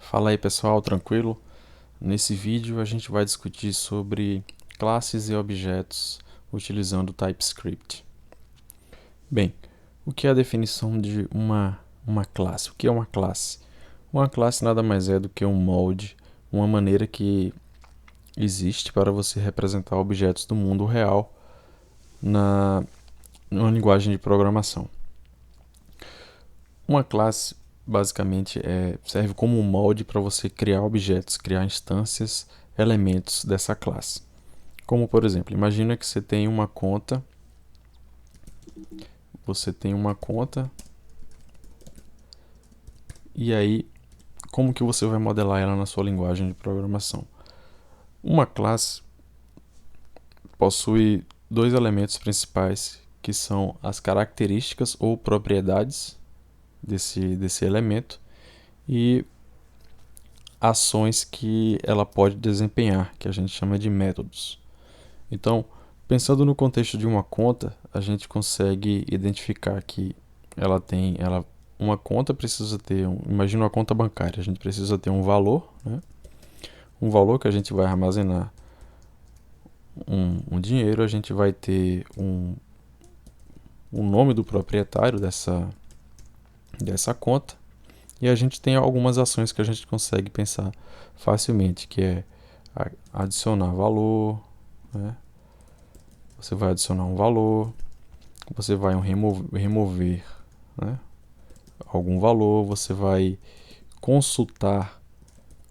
Fala aí pessoal, tranquilo? Nesse vídeo a gente vai discutir sobre classes e objetos utilizando o TypeScript. Bem, o que é a definição de uma classe? O que é uma classe? Uma classe nada mais é do que um molde, uma maneira que existe para você representar objetos do mundo real numa linguagem de programação. Uma classe basicamente serve como um molde para você criar objetos, criar instâncias, elementos dessa classe. Como por exemplo, imagina que você tem uma conta e aí como que você vai modelar ela na sua linguagem de programação? Uma classe possui dois elementos principais que são as características ou propriedades desse elemento e ações que ela pode desempenhar, que a gente chama de métodos. Então, pensando no contexto de uma conta, a gente consegue identificar que uma conta precisa ter, imagina uma conta bancária, a gente precisa ter um valor, né? Um valor que a gente vai armazenar um dinheiro, a gente vai ter o nome do proprietário dessa conta e a gente tem algumas ações que a gente consegue pensar facilmente, que é adicionar valor, né? Você vai adicionar um valor, você vai remover, né, algum valor, você vai consultar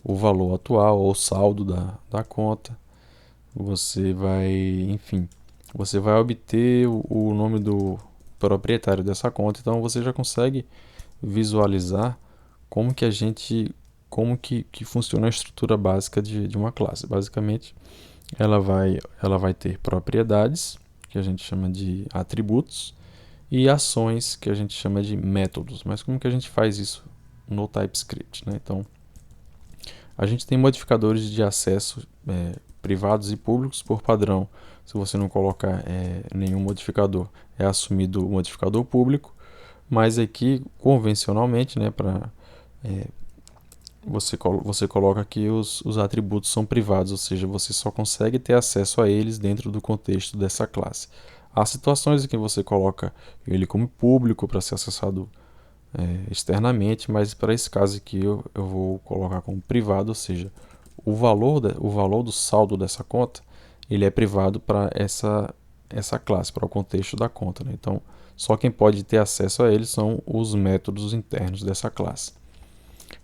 o valor atual ou saldo da conta, você vai obter o nome do proprietário dessa conta, então você já consegue visualizar como que funciona a estrutura básica de uma classe. Basicamente, ela vai ter propriedades, que a gente chama de atributos, e ações, que a gente chama de métodos. Mas como que a gente faz isso no TypeScript, né? Então, a gente tem modificadores de acesso privados e públicos por padrão. Se você não colocar nenhum modificador, é assumido o modificador público. Mas aqui, convencionalmente, né, você coloca que os atributos são privados, ou seja, você só consegue ter acesso a eles dentro do contexto dessa classe. Há situações em que você coloca ele como público para ser acessado externamente, mas para esse caso aqui eu vou colocar como privado, ou seja, o valor do saldo dessa conta ele é privado para essa classe, para o contexto da conta, né? Então, só quem pode ter acesso a ele são os métodos internos dessa classe.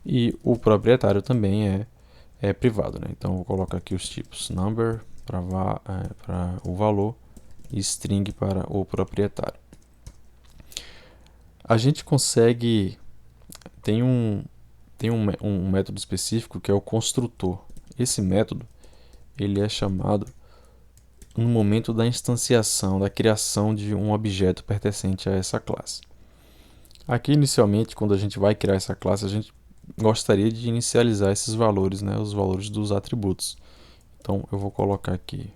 E o proprietário também é privado, né? Então, eu vou colocar aqui os tipos number para o valor e string para o proprietário. A gente consegue... Tem um método específico que é o construtor. Esse método ele é chamado no momento da instanciação, da criação de um objeto pertencente a essa classe. Aqui, inicialmente, quando a gente vai criar essa classe, a gente gostaria de inicializar esses valores, né, os valores dos atributos. Então, eu vou colocar aqui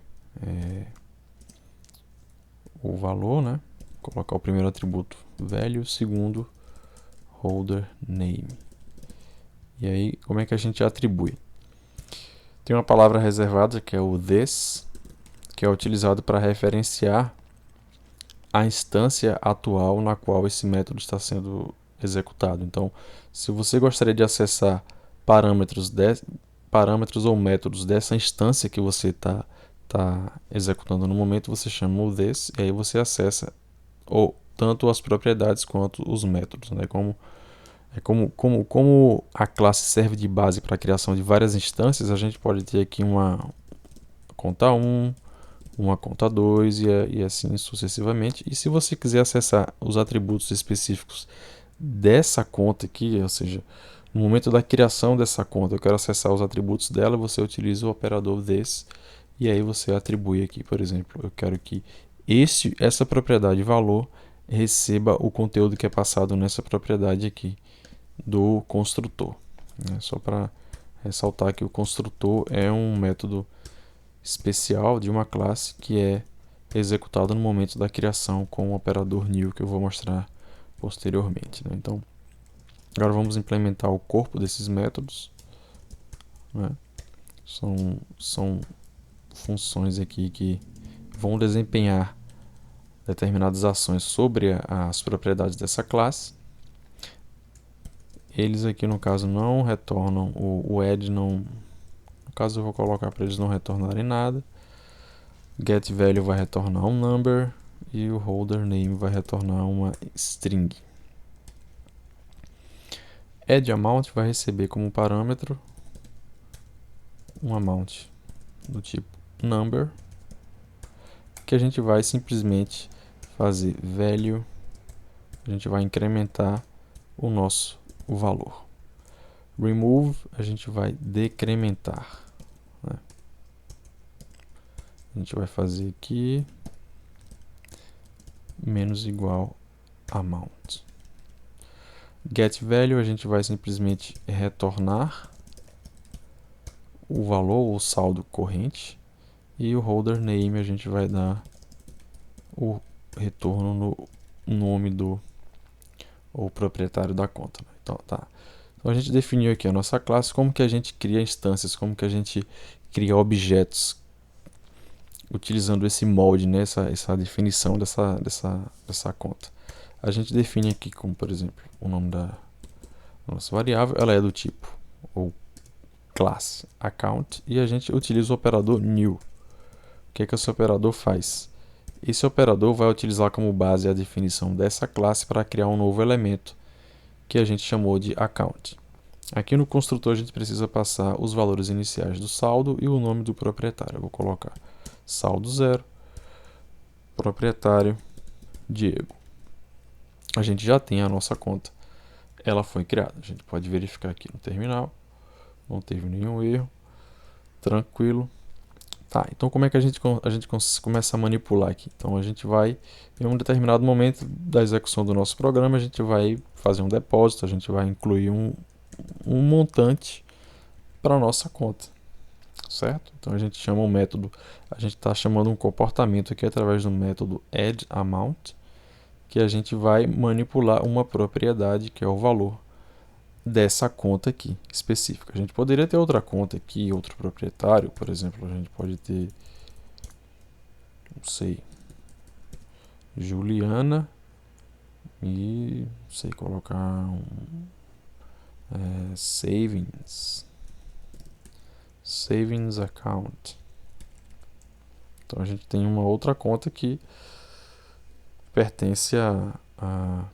o valor, né, colocar o primeiro atributo value, o segundo holder name. E aí, como é que a gente atribui? Tem uma palavra reservada que é o this, que é utilizado para referenciar a instância atual na qual esse método está sendo executado. Então, se você gostaria de acessar parâmetros ou métodos dessa instância que você está executando no momento, você chama o this e aí você acessa tanto as propriedades quanto os métodos, né? Como a classe serve de base para a criação de várias instâncias, a gente pode ter aqui uma conta 1, uma conta 2 e assim sucessivamente. E se você quiser acessar os atributos específicos dessa conta aqui, ou seja, no momento da criação dessa conta, eu quero acessar os atributos dela, você utiliza o operador this e aí você atribui aqui, por exemplo, eu quero que essa propriedade valor receba o conteúdo que é passado nessa propriedade aqui do construtor, né? Só para ressaltar que o construtor é um método especial de uma classe que é executado no momento da criação com o operador new que eu vou mostrar posteriormente, né? Então, agora vamos implementar o corpo desses métodos. né? São funções aqui que vão desempenhar determinadas ações sobre as propriedades dessa classe. Eles aqui no caso não retornam, o add não, no caso eu vou colocar para eles não retornarem nada. GetValue vai retornar um number e o holderName vai retornar uma string. AddAmount vai receber como parâmetro um amount do tipo number, que a gente vai simplesmente fazer value, a gente vai incrementar o valor. Remove, a gente vai decrementar, né? A gente vai fazer aqui menos igual amount. GetValue, a gente vai simplesmente retornar o valor, o saldo corrente, e o holderName a gente vai dar o retorno no nome do ou proprietário da conta. Então, tá. Então a gente definiu aqui a nossa classe, como que a gente cria instâncias, como que a gente cria objetos utilizando esse molde, né? essa definição dessa conta. A gente define aqui como, por exemplo, o nome da nossa variável, ela é do tipo ou classe account, e a gente utiliza o operador new. O que é que esse operador faz? Esse operador vai utilizar como base a definição dessa classe para criar um novo elemento que a gente chamou de account. Aqui no construtor a gente precisa passar os valores iniciais do saldo e o nome do proprietário. Eu vou colocar saldo 0, proprietário Diego. A gente já tem a nossa conta, ela foi criada. A gente pode verificar aqui no terminal, não teve nenhum erro, tranquilo. Tá, então como é que a gente começa a manipular aqui? Então a gente vai, em um determinado momento da execução do nosso programa, a gente vai fazer um depósito, a gente vai incluir um montante para a nossa conta, certo? Então a gente chama um método, a gente está chamando um comportamento aqui através do método addAmount, que a gente vai manipular uma propriedade, que é o valor dessa conta aqui, específica. A gente poderia ter outra conta aqui, outro proprietário, por exemplo, a gente pode ter, não sei, Juliana, e, não sei, colocar savings account. Então a gente tem uma outra conta que pertence a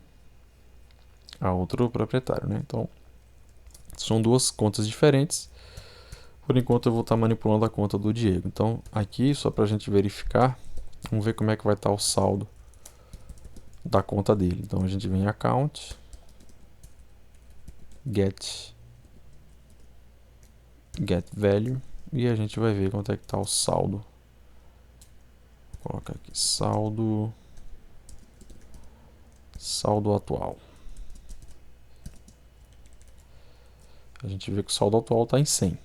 outro proprietário, né? Então são duas contas diferentes. Por enquanto eu vou estar manipulando a conta do Diego. Então aqui, só para a gente verificar, vamos ver como é que vai estar o saldo da conta dele. Então a gente vem em account, get value, e a gente vai ver quanto é que está o saldo. Vou colocar aqui saldo atual. A gente vê que o saldo atual está em 100.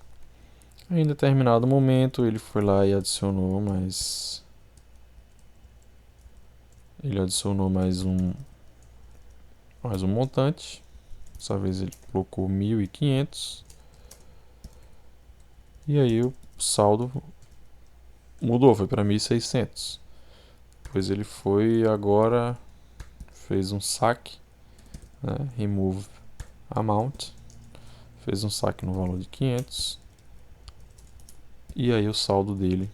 Em determinado momento ele foi lá e adicionou mais um montante. Dessa vez ele colocou 1.500. E aí o saldo mudou, foi para 1.600. Depois ele foi agora, fez um saque, né? Remove amount, fez um saque no valor de 500. E aí o saldo dele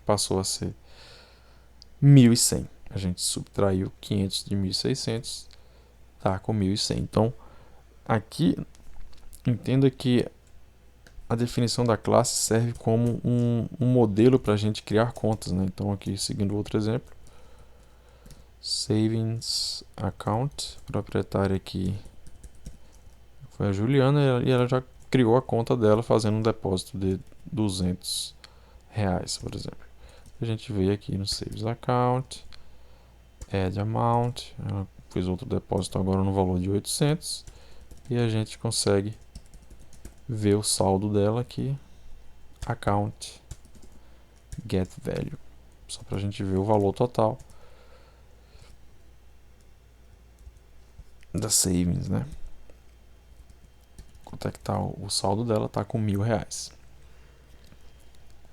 passou a ser 1.100. A gente subtraiu 500 de 1.600, tá com 1.100. Então, aqui, entenda que a definição da classe serve como um modelo para a gente criar contas, né? Então, aqui, seguindo outro exemplo, savings account, proprietária aqui foi a Juliana, e ela já criou a conta dela fazendo um depósito de R$200, por exemplo. A gente veio aqui no Savings Account, Add Amount, ela fez outro depósito agora no valor de 800, e a gente consegue ver o saldo dela aqui, Account, Get Value, só para a gente ver o valor total da Savings, né? quanto é que está o saldo dela, está com R$ 1.000.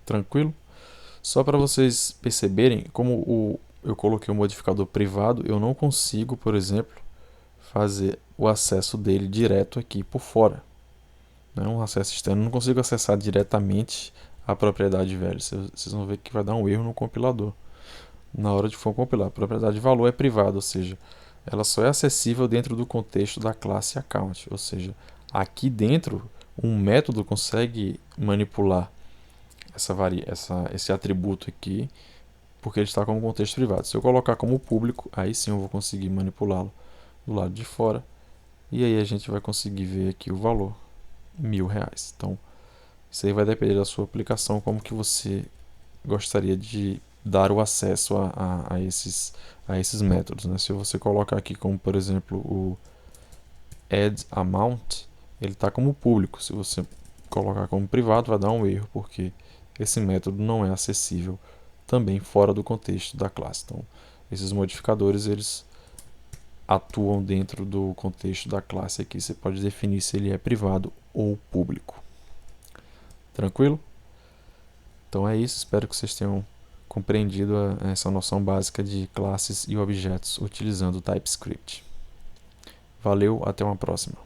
Tranquilo? Só para vocês perceberem, como eu coloquei o modificador privado, eu não consigo, por exemplo, fazer o acesso dele direto aqui por fora. Um acesso externo, eu não consigo acessar diretamente a propriedade velha. Vocês vão ver que vai dar um erro no compilador na hora de for compilar. A propriedade de valor é privada, ou seja, ela só é acessível dentro do contexto da classe account. Ou seja, aqui dentro, um método consegue manipular esse atributo aqui, porque ele está como contexto privado. Se eu colocar como público, aí sim eu vou conseguir manipulá-lo do lado de fora. E aí a gente vai conseguir ver aqui o valor, R$ 1.000. Então, isso aí vai depender da sua aplicação, como que você gostaria de dar o acesso a esses métodos. Né? Se você colocar aqui como, por exemplo, o add amount, ele está como público. Se você colocar como privado, vai dar um erro, porque esse método não é acessível também fora do contexto da classe. Então, esses modificadores, eles atuam dentro do contexto da classe aqui. Você pode definir se ele é privado ou público. Tranquilo? Então é isso, espero que vocês tenham compreendido essa noção básica de classes e objetos utilizando o TypeScript. Valeu, até uma próxima.